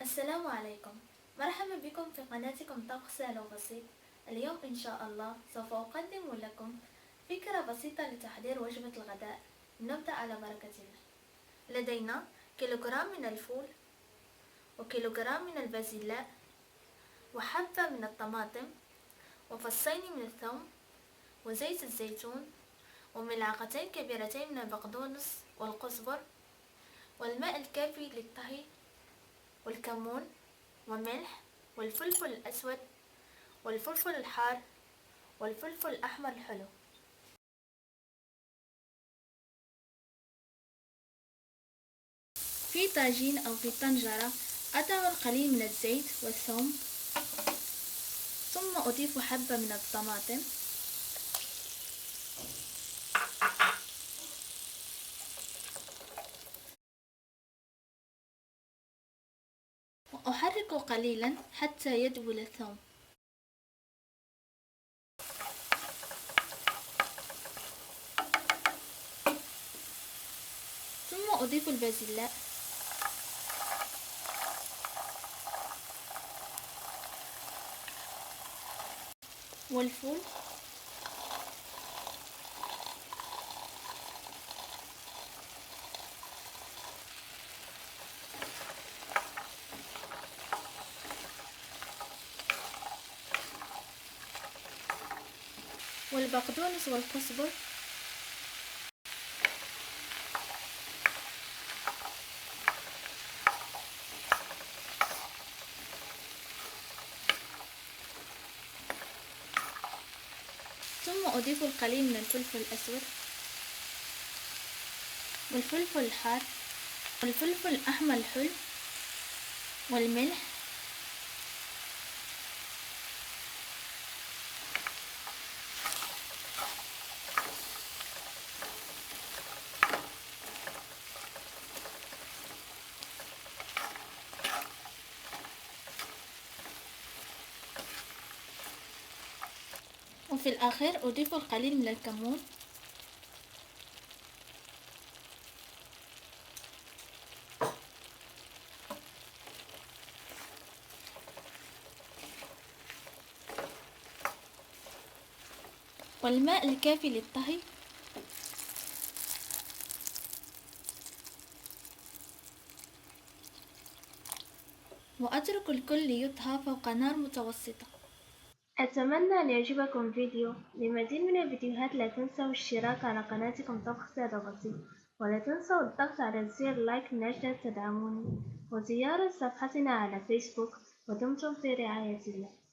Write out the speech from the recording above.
السلام عليكم. مرحبا بكم في قناتكم طبخ سهل وبسيط. اليوم إن شاء الله سوف أقدم لكم فكرة بسيطة لتحضير وجبة الغداء. نبدأ على بركة الله. لدينا كيلوغرام من الفول، وكيلوغرام من البازلاء، وحبة من الطماطم، وفصين من الثوم، وزيت الزيتون، وملعقتين كبيرتين من البقدونس والقزبر، والماء الكافي للطهي، والكمون، وملح، والفلفل الأسود، والفلفل الحار، والفلفل الأحمر الحلو. في طاجين أو في طنجرة أضع القليل من الزيت والثوم، ثم أضيف حبة من الطماطم، وأحرك قليلا حتى يذوب الثوم، ثم أضيف البازلاء والفول والبقدونس والكزبر، ثم أضيف القليل من الفلفل الأسود والفلفل الحار والفلفل الأحمر الحلو والملح، وفي الآخر أضيف القليل من الكمون، والماء الكافي للطهي، وأترك الكل يطهى فوق نار متوسطة. أتمنى أن يعجبكم فيديو. لمزيد من الفيديوهات لا تنسوا الاشتراك على قناتكم طبخ سهل وبسيط، ولا تنسوا الضغط على زر لايك من أجل تدعموني، وزيارة صفحتنا على فيسبوك. ودمتم في رعاية الله.